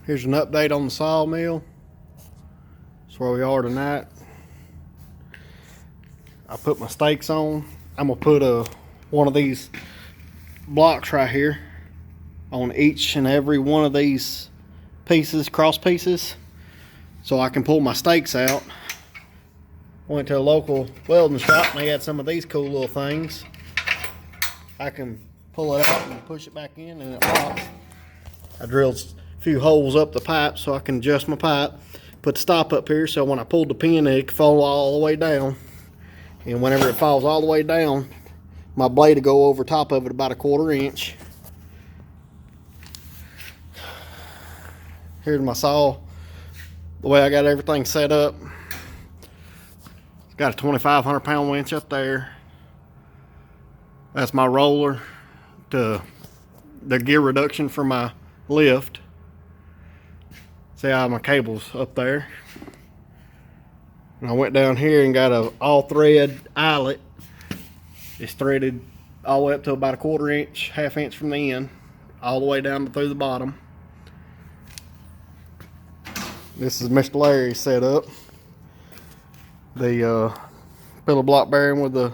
Here's an update on the sawmill. That's where we are tonight. I put my stakes on. I'm gonna put one of these blocks right here on each and every one of these pieces, cross pieces, so I can pull my stakes out. Went to a local welding shop and they had some of these cool little things. I can pull it out and push it back in and it locks. I drilled a few holes up the pipe so I can adjust my pipe. Put the stop up here so when I pulled the pin it can fall all the way down. And whenever it falls all the way down, my blade will go over top of it about a 1/4 inch. Here's my saw. The way I got everything set up. It's got a 2,500 pound winch up there. That's my roller to the gear reduction for my lift. See how my cable's up there. And I went down here and got a all thread eyelet. It's threaded all the way up to about a 1/4 inch, 1/2 inch from the end, all the way down through the bottom. This is Mr. Larry's setup. The pillar block bearing with the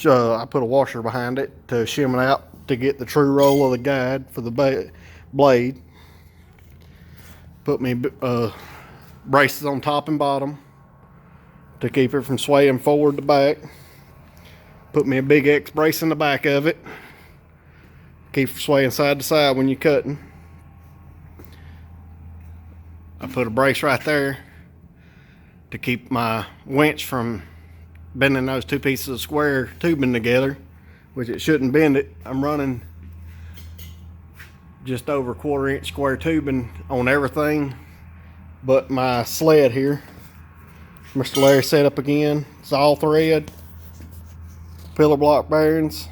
I put a washer behind it to shim it out to get the true roll of the guide for the blade. Put me braces on top and bottom to keep it from swaying forward to back. Put me a big X brace in the back of it. Keep it swaying side to side when you're cutting. I put a brace right there to keep my winch from bending those two pieces of square tubing together, which it shouldn't bend it. I'm running just over 1/4 inch square tubing on everything but my sled here. Mr. Larry set up again. It's all thread, pillar block bearings.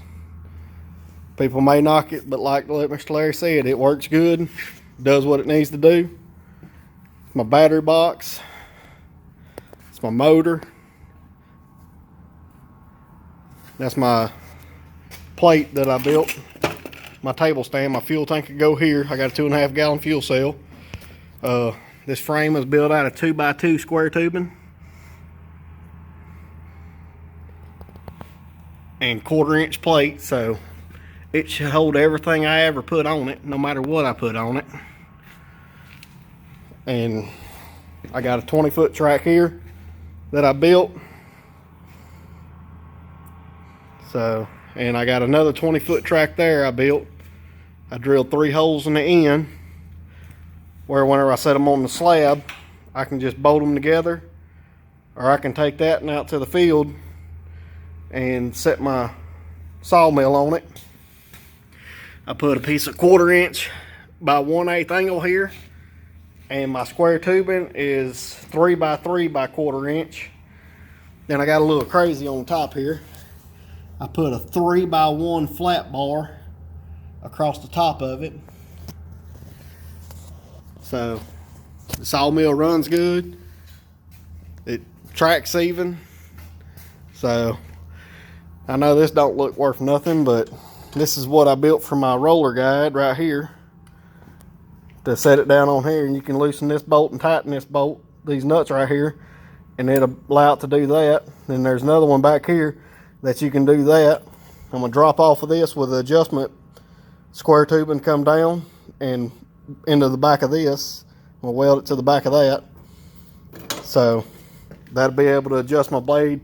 People may knock it, but like Mr. Larry said, it works good, does what it needs to do. It's my battery box. It's my motor. That's my plate that I built. My table stand, my fuel tank could go here. I got a 2.5 gallon fuel cell. This frame is built out of 2x2 square tubing and 1/4 inch plate, so it should hold everything I ever put on it, no matter what I put on it. And I got a 20-foot track here that I built. So, and I got another 20-foot track there I built. I drilled 3 holes in the end where whenever I set them on the slab, I can just bolt them together, or I can take that and out to the field and set my sawmill on it. I put a piece of 1/4 inch by 1/8 angle here, and my square tubing is 3x3 by 1/4 inch. Then I got a little crazy on the top here. I put a 3x1 flat bar across the top of it. So the sawmill runs good. It tracks even. So I know this don't look worth nothing, but this is what I built for my roller guide right here. To set it down on here, and you can loosen this bolt and tighten this bolt, these nuts right here, and it'll allow it to do that. Then there's another one back here that you can do that. I'm gonna drop off of this with the adjustment square tubing come down and into the back of this. I'm gonna weld it to the back of that. So that'll be able to adjust my blade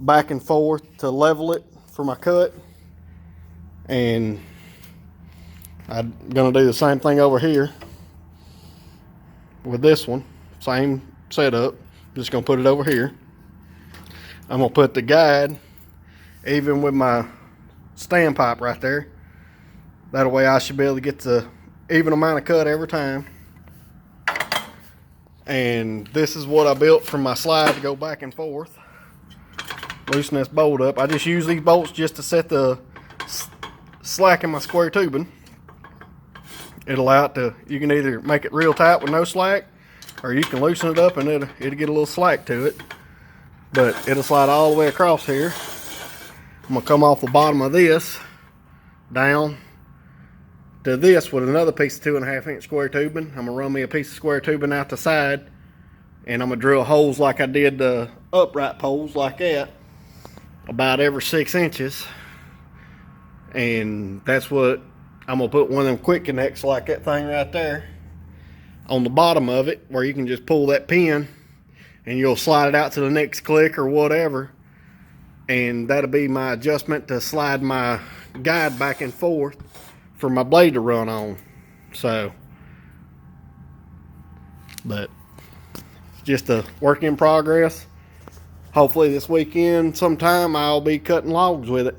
back and forth to level it for my cut. And I'm gonna do the same thing over here with this one. Same setup. Just gonna put it over here. I'm gonna put the guide even with my standpipe right there. That way I should be able to get the even amount of cut every time. And this is what I built from my slide to go back and forth. Loosen this bolt up. I just use these bolts just to set the slack in my square tubing. It'll allow it to, you can either make it real tight with no slack, or you can loosen it up and it'll get a little slack to it. But it'll slide all the way across here. I'm gonna come off the bottom of this down to this with another piece of 2.5 inch square tubing. I'm gonna run me a piece of square tubing out the side, and I'm gonna drill holes like I did the upright poles like that, about every 6 inches. And that's what I'm gonna put, one of them quick connects like that thing right there on the bottom of it, where you can just pull that pin and you'll slide it out to the next click or whatever, and that'll be my adjustment to slide my guide back and forth for my blade to run on. So, but just a work in progress. Hopefully this weekend sometime I'll be cutting logs with it.